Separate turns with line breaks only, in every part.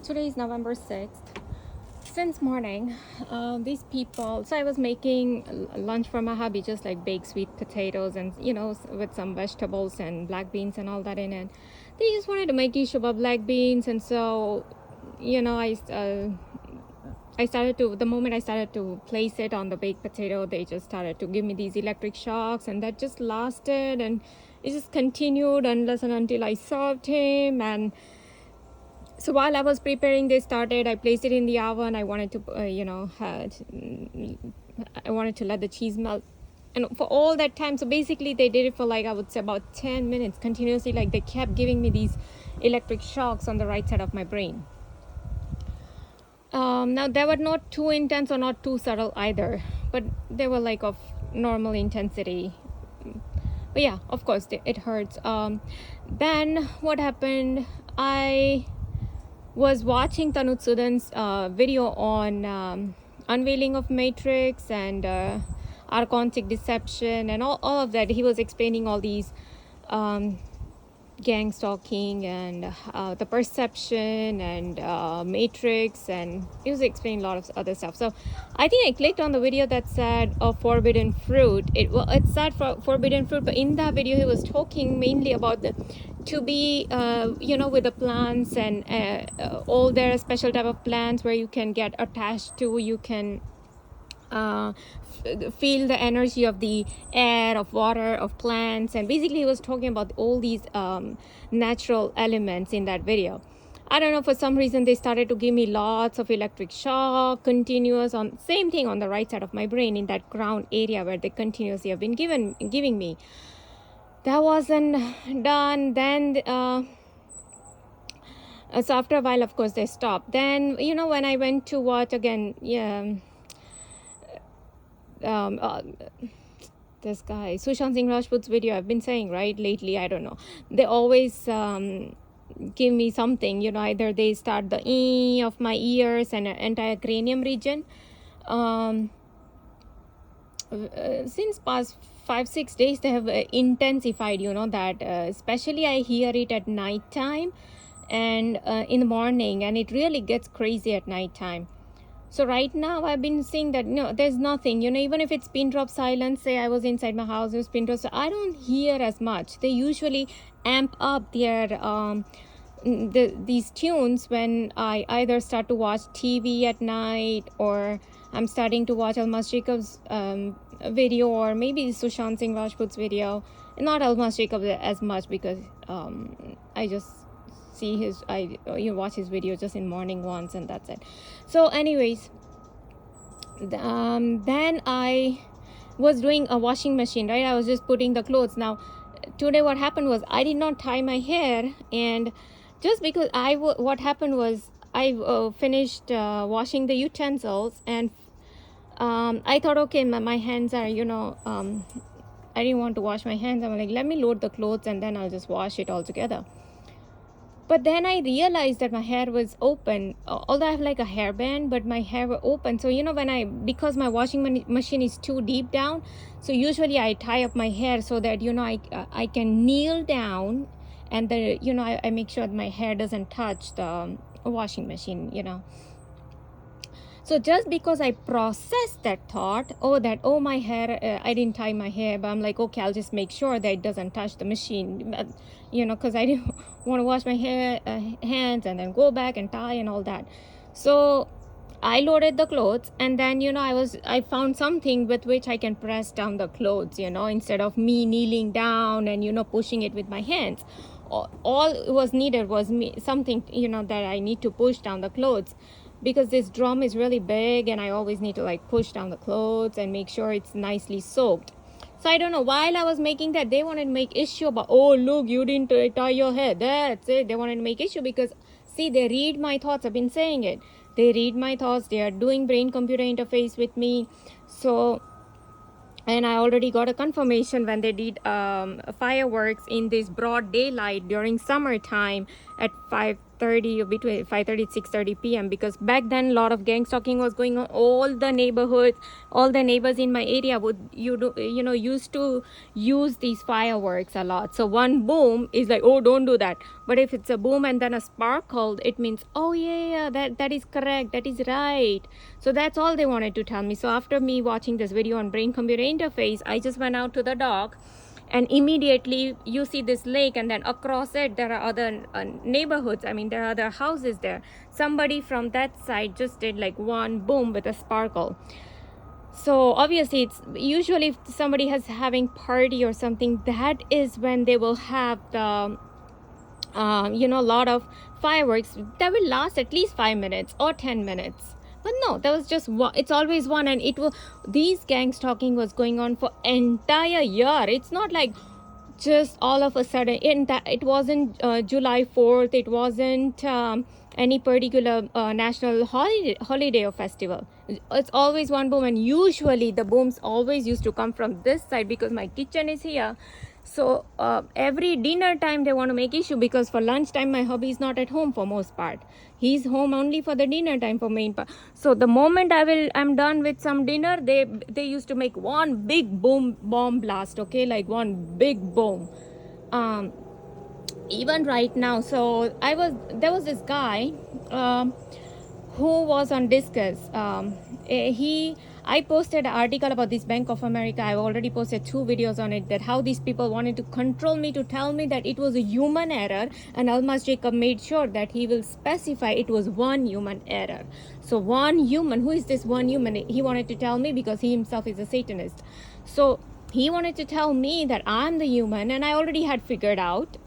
Today is November 6th. Since morning, these people, so I was making lunch for my hubby, just like baked sweet potatoes and, with some vegetables and black beans and all that in it. They just wanted to make dish about black beans. And so, I started to, the moment I started to place it on the baked potato, they just started to give me these electric shocks, and that just lasted, and it just continued unless and until I served him. And so while I was preparing, they started. I placed it in the oven. I wanted to, I wanted to let the cheese melt. And for all that time, so basically they did it for like, I would say about 10 minutes continuously. Like they kept giving me these electric shocks on the right side of my brain. Now they were not too intense or not too subtle either, but they were like of normal intensity. But yeah, of course it hurts. Then what happened, I was watching Tanutsudan's video on unveiling of Matrix and Archontic deception and all of that. He was explaining all these gang stalking and the perception and Matrix, and he was explaining a lot of other stuff. So I think I clicked on the video that said forbidden fruit. It said forbidden fruit, but in that video he was talking mainly about to be with the plants and all their special type of plants where you can get attached to, you can feel the energy of the air, of water, of plants. And basically he was talking about all these natural elements in that video. I don't know, for some reason they started to give me lots of electric shock, continuous, on same thing on the right side of my brain in that ground area where they continuously have been giving me. That wasn't done. Then so after a while, of course, they stopped. Then when I went to watch again, this guy Sushant Singh Rajput's video, I've been saying right lately, I don't know, they always give me something, either they start the E of my ears and entire cranium region. Since past 5-6 days they have intensified, that especially I hear it at night time and in the morning, and it really gets crazy at night time. So right now I've been seeing that there's nothing, even if it's pin drop silence. Say I was inside my house, it was pin drop, so I don't hear as much. They usually amp up their these tunes when I either start to watch TV at night, or I'm starting to watch Almas Jacob's video, or maybe Sushant Singh Rajput's video. Not Almas Jacob as much, because I just see watch his video just in morning once, and that's it. So anyways, then I was doing a washing machine, right? I was just putting the clothes. Now today what happened was I did not tie my hair, and just because what happened was I finished washing the utensils, and I thought, okay, my hands are, I didn't want to wash my hands. I'm like, let me load the clothes and then I'll just wash it all together. But then I realized that my hair was open, although I have like a hairband, but my hair was open. So, because my washing machine is too deep down, so usually I tie up my hair so that, I can kneel down, and I make sure that my hair doesn't touch the washing machine, So just because I processed that thought, my hair, I didn't tie my hair, but I'm like, okay, I'll just make sure that it doesn't touch the machine, because I didn't want to wash my hands and then go back and tie and all that. So I loaded the clothes, and then, I found something with which I can press down the clothes, instead of me kneeling down and, pushing it with my hands. All was needed was something, that I need to push down the clothes, because this drum is really big and I always need to like push down the clothes and make sure it's nicely soaked. So I don't know, while I was making that, they wanted to make issue about, oh look, you didn't tie your hair, that's it. They wanted to make issue because, see, they read my thoughts. I've been saying it, they read my thoughts, they are doing brain computer interface with me. So, and I already got a confirmation when they did fireworks in this broad daylight during summertime at 5 6:30 or between 5:30 6:30 p.m. because back then a lot of gang stalking was going on. All the neighborhoods, all the neighbors in my area would used to use these fireworks a lot. So one boom is like, oh, don't do that. But if it's a boom and then a sparkle, it means, oh yeah, that is correct, that is right. So that's all they wanted to tell me. So after me watching this video on brain computer interface, I just went out to the dock, and immediately you see this lake, and then across it there are other neighborhoods. I mean, there are other houses there. Somebody from that side just did like one boom with a sparkle. So obviously it's usually if somebody has having party or something, that is when they will have the a lot of fireworks that will last at least 5 minutes or 10 minutes. But no, that was just one. It's always one, and it was, these gang stalking was going on for entire year. It's not like just all of a sudden. It wasn't July 4th. It wasn't any particular national holiday or festival. It's always one boom, and usually the booms always used to come from this side because my kitchen is here. So every dinner time they want to make issue, because for lunchtime my hubby is not at home for most part. He's home only for the dinner time for main part. So the moment I'm done with some dinner, they used to make one big bomb blast, okay, like one big boom. Even right now, so there was this guy who was on Discuss. I posted an article about this Bank of America. I've already posted 2 videos on it, that how these people wanted to control me, to tell me that it was a human error, and Almas Jacob made sure that he will specify it was one human error. So one human, who is this one human? He wanted to tell me, because he himself is a Satanist. So he wanted to tell me that I'm the human, and I already had figured out,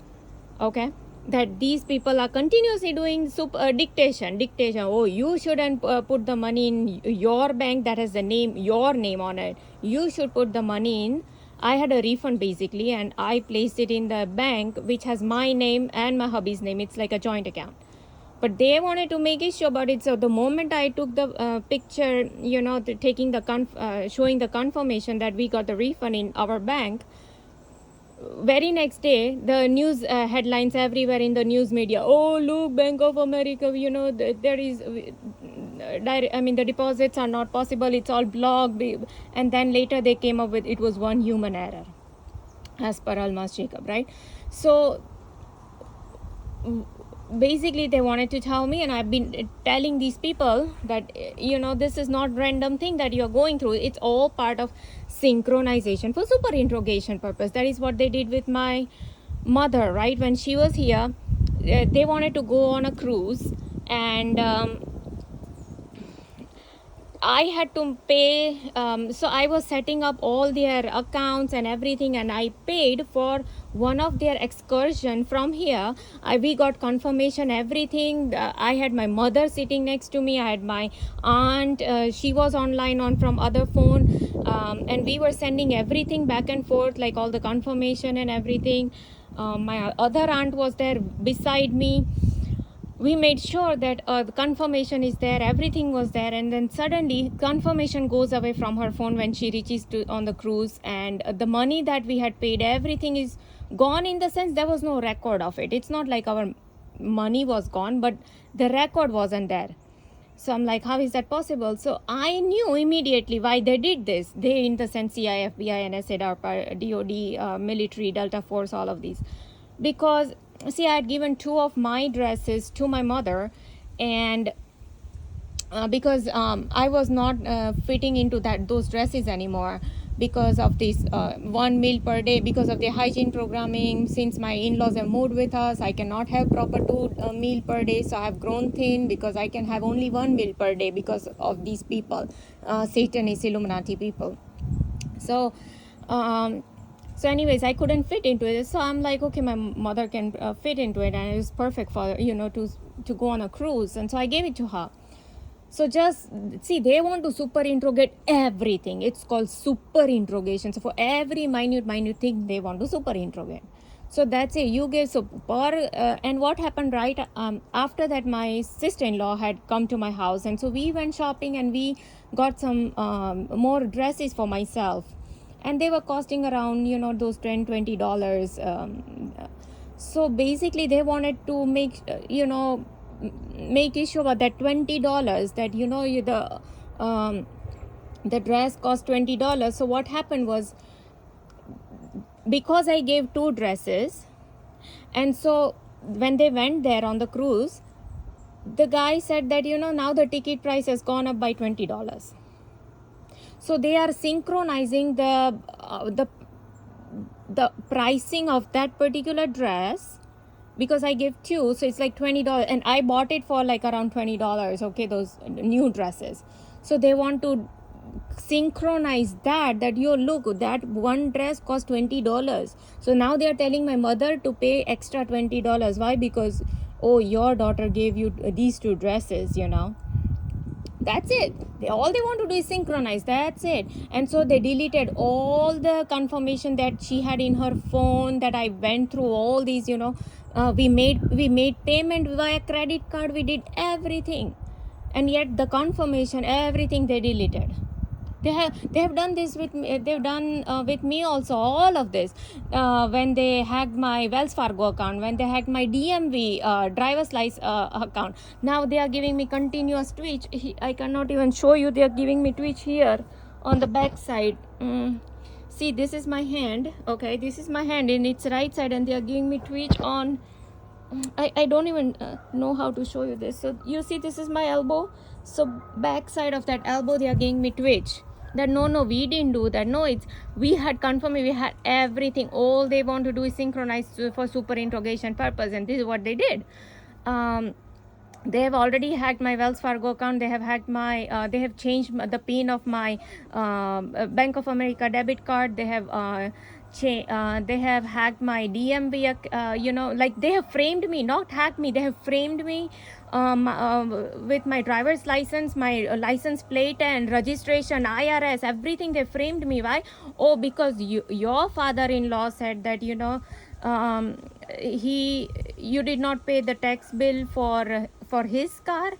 okay, that these people are continuously doing dictation. Oh, you shouldn't put the money in your bank that has your name on it. You should put the money in. I had a refund basically, and I placed it in the bank which has my name and my hubby's name. It's like a joint account. But they wanted to make issue about it. So the moment I took the picture, showing the confirmation that we got the refund in our bank, very next day the news headlines everywhere in the news media, oh look, Bank of America, there is the deposits are not possible, it's all blocked. And then later they came up with it was one human error, as per Almas Jacob, right? So basically they wanted to tell me, and I've been telling these people that this is not random thing that you're going through. It's all part of synchronization for super interrogation purpose. That is what they did with my mother, right? When she was here, they wanted to go on a cruise, and I had to pay, so I was setting up all their accounts and everything, and I paid for one of their excursion from here. We got confirmation, everything. I had my mother sitting next to me. I had my aunt. She was online from other phone, and we were sending everything back and forth, like all the confirmation and everything. My other aunt was there beside me. We made sure that the confirmation is there, everything was there, and then suddenly confirmation goes away from her phone when she reaches on the cruise, and the money that we had paid, everything is gone, in the sense there was no record of it. It's not like our money was gone, but the record wasn't there. So I'm like, how is that possible? So I knew immediately why they did this. They, in the sense, CIA, FBI, NSA, DARPA, DOD, military, Delta Force, all of these. Because see, I had given 2 of my dresses to my mother, and because I was not fitting into those dresses anymore, because of this 1 meal per day, because of the hygiene programming. Since my in-laws have moved with us, I cannot have proper 2 meal per day, so I have grown thin, because I can have only 1 meal per day because of these people, Satanist Illuminati people. So anyways, I couldn't fit into it. So I'm like, okay, my mother can fit into it, and it was perfect for to go on a cruise. And so I gave it to her. So just see, they want to super interrogate everything. It's called super interrogation. So for every minute thing, they want to super interrogate. So that's it. You gave and what happened, right? After that, my sister-in-law had come to my house, and so we went shopping, and we got some more dresses for myself. And they were costing around, those $10-20. So basically they wanted to make make issue about that $20 that the dress cost $20. So what happened was, because I gave 2 dresses, and so when they went there on the cruise, the guy said that now the ticket price has gone up by $20. So they are synchronizing the pricing of that particular dress, because I gave 2, so it's like $20, and I bought it for like around $20. Okay, those new dresses. So they want to synchronize that look, that one dress cost $20. So now they are telling my mother to pay extra $20. Why? Because, oh, your daughter gave you these 2 dresses. That's it. All they want to do is synchronize. That's it. And so they deleted all the confirmation that she had in her phone, that I went through all these. We made payment via credit card. We did everything, and yet the confirmation, everything they deleted. They have done this with me. They've done with me also, all of this. When they hacked my Wells Fargo account, when they hacked my DMV driver's license account. Now they are giving me continuous twitch. I cannot even show you. They are giving me twitch here on the back side. See, this is my hand. Okay, this is my hand in its right side, and they are giving me twitch on. I don't even know how to show you this. So you see, this is my elbow. So back side of that elbow, they are giving me twitch. That no, we didn't do that. No, we had confirmed, we had everything. All they want to do is synchronize for super interrogation purpose, and this is what they did. They have already hacked my Wells Fargo account. They have hacked my. They have changed the PIN of my Bank of America debit card. They have. They have hacked my DMV. Like they have framed me, not hacked me. They have framed me with my driver's license, my license plate and registration, IRS, everything. They framed me. Why? Oh, because your father-in-law said that you did not pay the tax bill for his car,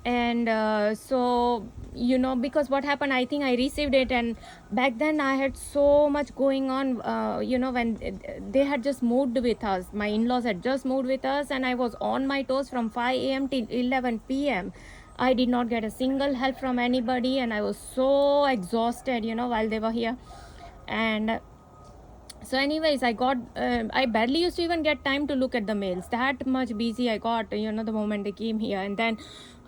and so because what happened, I think I received it, and back then I had so much going on. When they had just moved with us, my in-laws had just moved with us, and I was on my toes from 5 a.m. till 11 p.m. I did not get a single help from anybody, and I was so exhausted while they were here. And so anyways, I barely used to even get time to look at the mails. That much busy I got the moment they came here. And then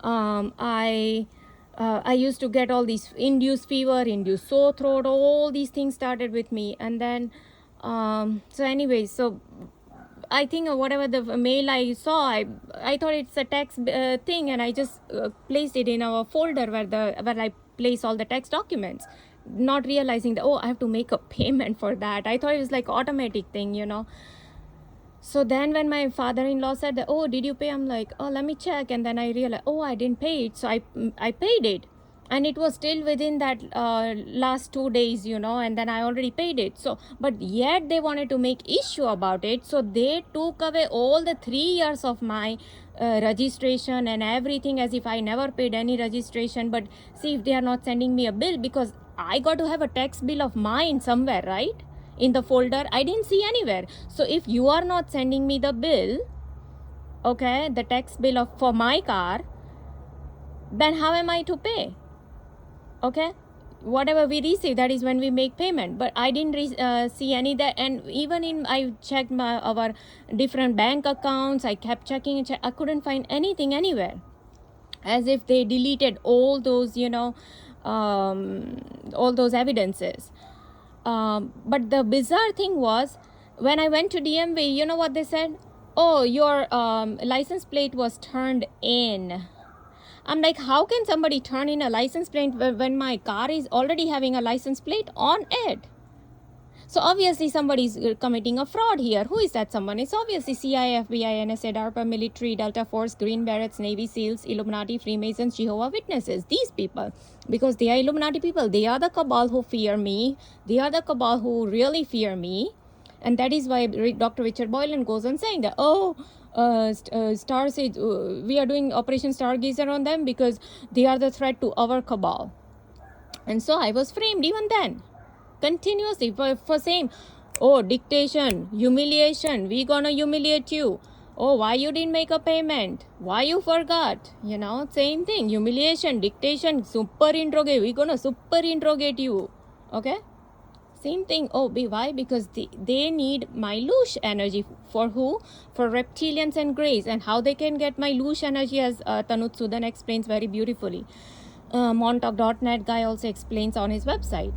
I used to get all these induced fever, induced sore throat, all these things started with me. And then so anyways, so I think whatever the mail I saw, I thought it's a tax thing, and I just placed it in our folder where I place all the tax documents, not realizing that, I have to make a payment for that. I thought it was like automatic thing. So then when my father-in-law said that, did you pay? I'm like, let me check. And then I realized, I didn't pay it. So I paid it, and it was still within that last 2 days, and then I already paid it. So, but yet they wanted to make issue about it. So they took away all the 3 years of my registration and everything, as if I never paid any registration. But see, if they are not sending me a bill, because I got to have a tax bill of mine somewhere, right? In the folder, I didn't see anywhere. So if you are not sending me the bill, okay, the tax bill for my car, then how am I to pay? Okay, whatever we receive, that is when we make payment. But I didn't see any that. And even I checked our different bank accounts. I kept checking and I couldn't find anything anywhere, as if they deleted all those all those evidences. But the bizarre thing was, when I went to DMV, you know what they said? Your license plate was turned in. I'm like, how can somebody turn in a license plate when my car is already having a license plate on it? So obviously somebody's committing a fraud here. Who is that someone? It's obviously CIA, FBI, NSA, DARPA, military, Delta Force, Green Berets, Navy SEALs, Illuminati, Freemasons, Jehovah's Witnesses. These people, because they are Illuminati people. They are the cabal who fear me. They are the cabal who really fear me. And that is why Dr. Richard Boylan goes on saying that, StarSeeds, we are doing Operation Stargazer on them because they are the threat to our cabal. And so I was framed even then, continuously for saying, Oh, dictation, humiliation, we gonna humiliate you. Oh, why you didn't make a payment? Why you forgot? Same thing. Humiliation, dictation, super interrogate. We gonna super interrogate you. Okay? Same thing. Oh, why? Because they need my loosh energy. For who? For reptilians and greys. And how they can get my loosh energy, as Tanut Sudan explains very beautifully. Montauk.net guy also explains on his website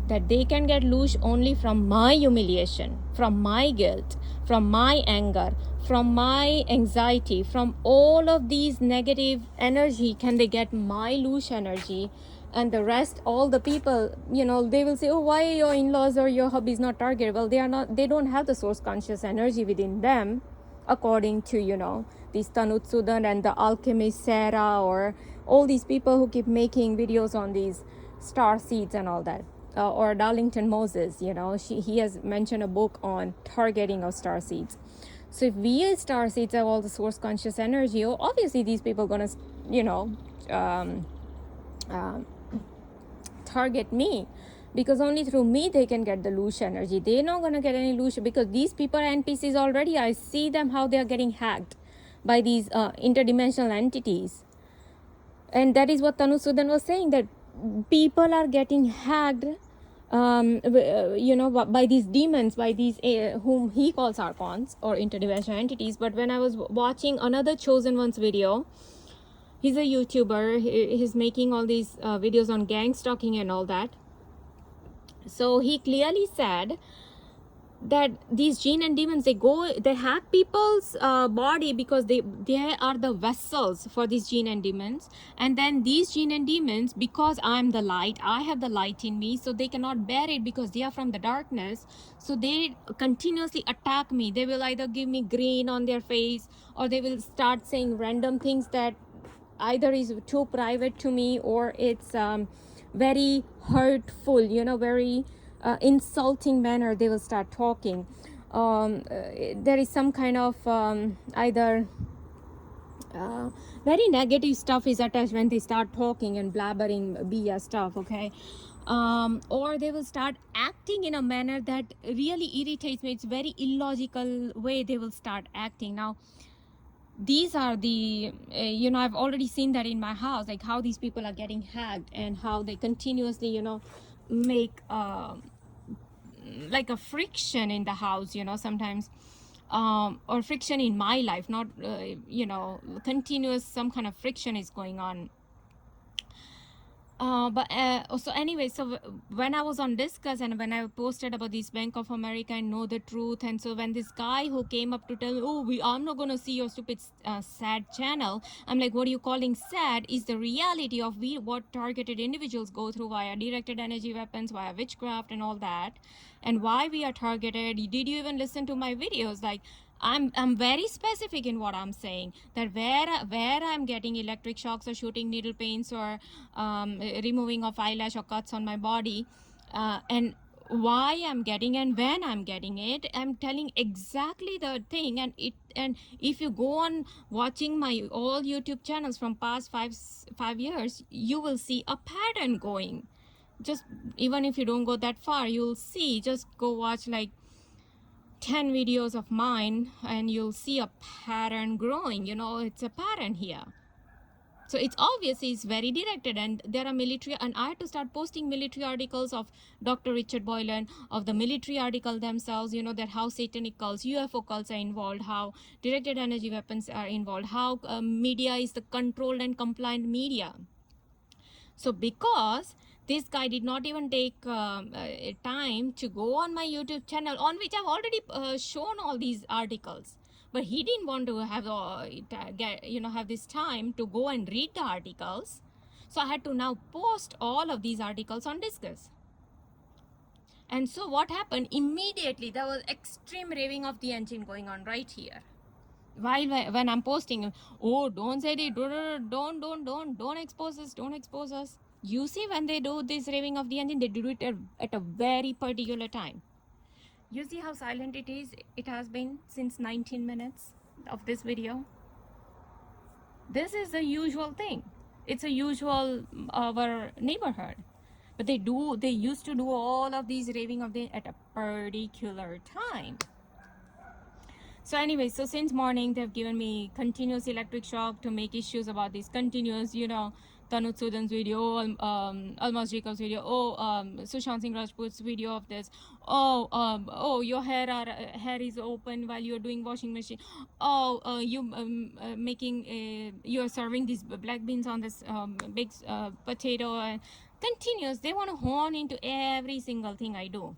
that they can get loosh only from my humiliation, from my guilt, from my anger, from my anxiety, from all of these negative energy. Can they get my loosh energy? And the rest, all the people, they will say, oh, why your in-laws or your hubby is not targeted? Well, they don't have the source conscious energy within them, according to these Tanut Sudan and the alchemist Sarah, or all these people who keep making videos on these StarSeeds and all that. Or Darlington Moses, he has mentioned a book on targeting of StarSeeds. So if we as StarSeeds have all the source conscious energy, obviously these people are gonna target me, because only through me they can get the loosh energy. They're not going to get any loosh, because these people are NPCs already. I see them how they are getting hacked by these interdimensional entities. And that is what Tanu Sudan was saying, that people are getting hacked by these demons, by these whom he calls Archons or interdimensional entities. But when I was watching another Chosen One's video, he's a YouTuber. He's making all these videos on gang stalking and all that. So he clearly said that these jinn and demons, they hack people's body, because they are the vessels for these jinn and demons. And then these jinn and demons, because I'm the light, I have the light in me, so they cannot bear it, because they are from the darkness. So they continuously attack me. They will either give me green on their face, or they will start saying random things that either is too private to me, or it's very hurtful, very insulting manner. They will start talking. There is some kind of either very negative stuff is attached when they start talking and blabbering BS stuff, okay? Or they will start acting in a manner that really irritates me. It's very illogical way they will start acting. Now, these are the I've already seen that in my house, like how these people are getting hacked, and how they continuously make like a friction in the house, sometimes, or friction in my life, not continuous, some kind of friction is going on. So anyway, so when I was on Discuss, and when I posted about this Bank of America and Know the Truth, and so when this guy who came up to tell me, oh, I'm not gonna see your stupid sad channel, I'm like, what are you calling sad? Is the reality of what targeted individuals go through via directed energy weapons, via witchcraft and all that, and why we are targeted. Did you even listen to my videos? Like, I'm very specific in what I'm saying, that where I'm getting electric shocks or shooting needle pains or removing of eyelash or cuts on my body, and why I'm getting and when I'm getting it, I'm telling exactly the thing. And if you go on watching my all YouTube channels from past five years, you will see a pattern going. Just even if you don't go that far, you'll see. Just go watch like 10 videos of mine and you'll see a pattern growing. It's a pattern here. So it's obvious, it's very directed, and there are military, and I had to start posting military articles of Dr. Richard Boylan, of the military article themselves, that how satanic cults, UFO cults are involved, how directed energy weapons are involved, how media is the controlled and compliant media. So because this guy did not even take time to go on my YouTube channel, on which I've already shown all these articles, but he didn't want to have have this time to go and read the articles. So I had to now post all of these articles on Discuss. And so what happened? Immediately there was extreme raving of the engine going on right here. When I'm posting, oh, don't say it, don't expose us, don't expose us. You see, when they do this raving of the engine, they do it at a very particular time. You see how silent it is? It has been since 19 minutes of this video. This is the usual thing. It's a usual our neighborhood. But they used to do all of these raving of the at a particular time. So anyway, so since morning they've given me continuous electric shock to make issues about this continuous, Tanut Sudan's video, Almas Jacob's video, Sushant Singh Rajput's video of this. Your hair is open while you're doing washing machine. You're serving these black beans on this big potato. And continuous, they want to hone into every single thing I do.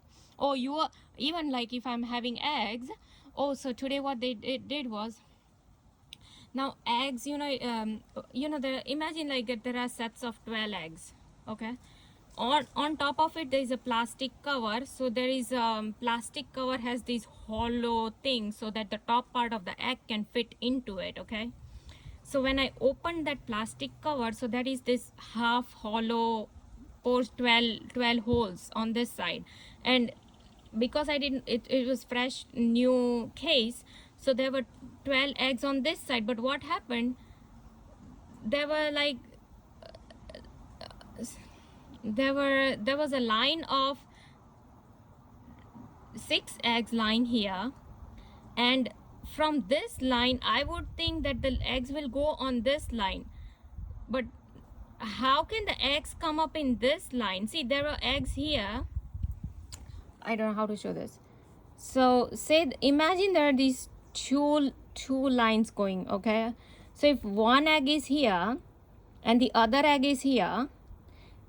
Even like if I'm having eggs. So today what they did was, now eggs, imagine like there are sets of 12 eggs, okay? On top of it there is a plastic cover, so there is plastic cover has this hollow thing so that the top part of the egg can fit into it, okay? So when I opened that plastic cover, so that is this half hollow, 12 holes on this side, and because I didn't, it was fresh new case, so there were 12 eggs on this side. But what happened, there were like there was a line of 6 eggs lying here, and from this line I would think that the eggs will go on this line, but how can the eggs come up in this line? See, there are eggs here. I don't know how to show this. So imagine there are these two lines going, okay? So if one egg is here and the other egg is here,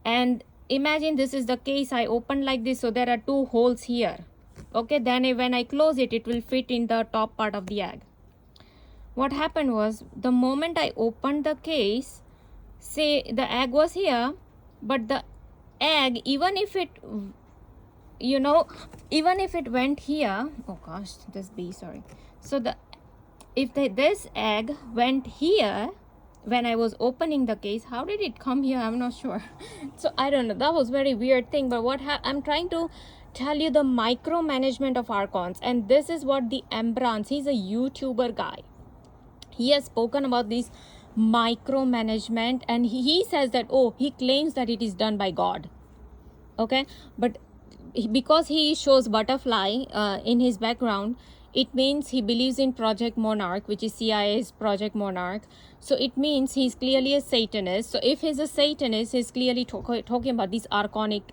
and imagine this is the case, I opened like this, so there are 2 holes here, okay? Then when I close it, it will fit in the top part of the egg. What happened was, the moment I opened the case, say the egg was here, but the egg, even if it went here, oh gosh, this bee, sorry. So this egg went here when I was opening the case, how did it come here? I'm not sure. So I don't know, that was very weird thing. But I'm trying to tell you the micromanagement of Archons, and this is what the Embrance, he's a YouTuber guy, he has spoken about this micromanagement, and he says that, he claims that it is done by God, okay? But because he shows butterfly in his background, it means he believes in Project Monarch, which is CIA's Project Monarch. So it means he's clearly a Satanist. So if he's a Satanist, he's clearly talking about this archonic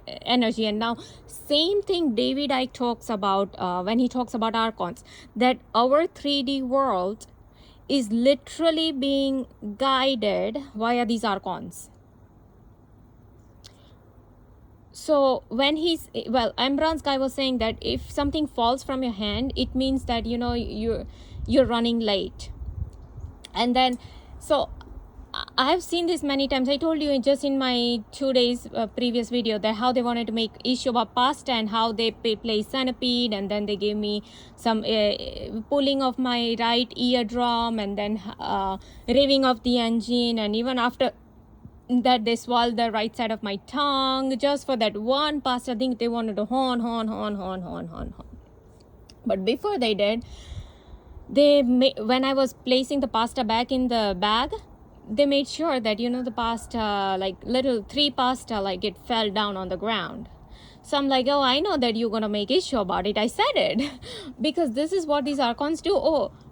energy. And now same thing David Icke talks about when he talks about Archons, that our 3D world is literally being guided via these Archons. So when Embrance guy was saying that if something falls from your hand, it means that you're running late. And then, so I've seen this many times. I told you just in my 2 days previous video that how they wanted to make issue about pasta, and how they play Centipede, and then they gave me some pulling of my right eardrum, and then revving of the engine, and even after that they swallowed the right side of my tongue just for that one pasta thing. They wanted to horn. But before they did, when I was placing the pasta back in the bag, they made sure that the pasta, like little 3 pasta, like it fell down on the ground. So I'm like, I know that you're gonna make issue about it. I said it because this is what these Archons do.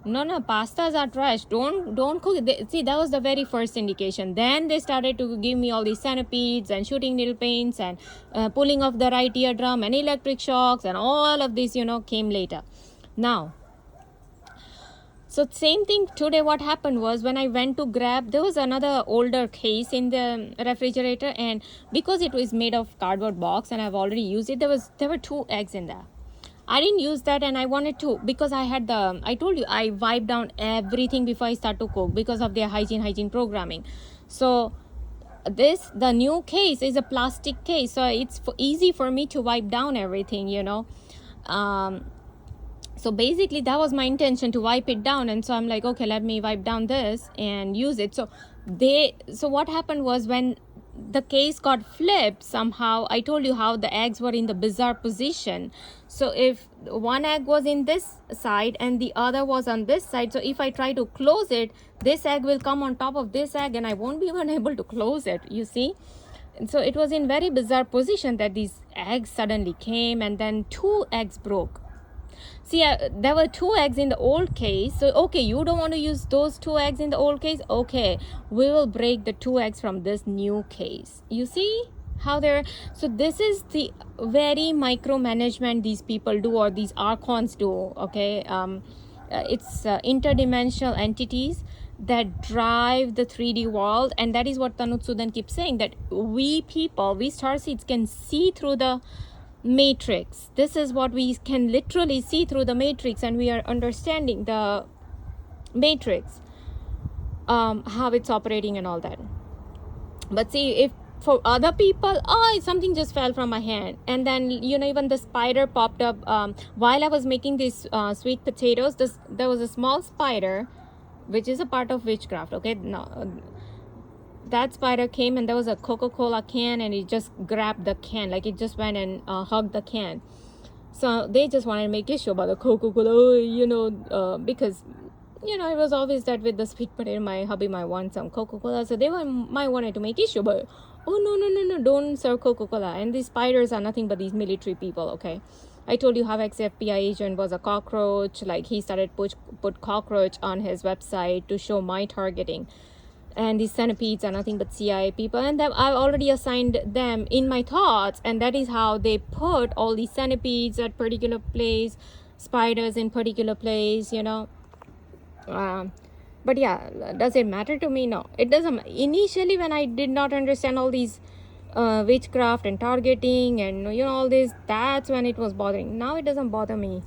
No, pastas are trash. Don't cook. See, that was the very first indication. Then they started to give me all these centipedes and shooting needle pains and pulling off the right eardrum and electric shocks, and all of this came later. Now, so same thing today. What happened was, when I went to grab, there was another older case in the refrigerator, and because it was made of cardboard box and I've already used it, there were 2 eggs in there. I didn't use that, and I wanted to, because I told you I wipe down everything before I start to cook because of their hygiene programming. So the new case is a plastic case, so it's easy for me to wipe down everything, So basically that was my intention, to wipe it down. And so I'm like, okay, let me wipe down this and use it. So what happened was, when the case got flipped somehow, I told you how the eggs were in the bizarre position. So if one egg was in this side and the other was on this side, so if I try to close it, this egg will come on top of this egg and I won't be even able to close it, you see. And so it was in very bizarre position that these eggs suddenly came, and then 2 eggs broke. See, there were 2 eggs in the old case. So, okay, you don't want to use those 2 eggs in the old case? Okay, we will break the 2 eggs from this new case. You see how they're... So this is the very micromanagement these people do, or these Archons do, okay? It's interdimensional entities that drive the 3D world. And that is what Tanutsudan keeps saying, that we people, we starseeds can see through the matrix. This is what we can literally see through the matrix, and we are understanding the matrix, how it's operating and all that. But see, if for other people, something just fell from my hand, and then even the spider popped up while I was making these sweet potatoes. There was a small spider, which is a part of witchcraft, okay? No, that spider came, and there was a Coca-Cola can, and it just grabbed the can, like it just went and hugged the can. So they just wanted to make issue about the Coca-Cola, because it was always that with the sweet potato, my hubby might want some Coca-Cola, so they might wanted to make issue, but no, don't serve Coca-Cola. And these spiders are nothing but these military people, okay? I told you how ex-FBI agent was a cockroach. Like, he started put cockroach on his website to show my targeting. And these centipedes are nothing but CIA people, and then I've already assigned them in my thoughts, and that is how they put all these centipedes at particular place, spiders in particular place, but yeah, does it matter to me? No, it doesn't. Initially, when I did not understand all these witchcraft and targeting and all this, that's when it was bothering. Now it doesn't bother me.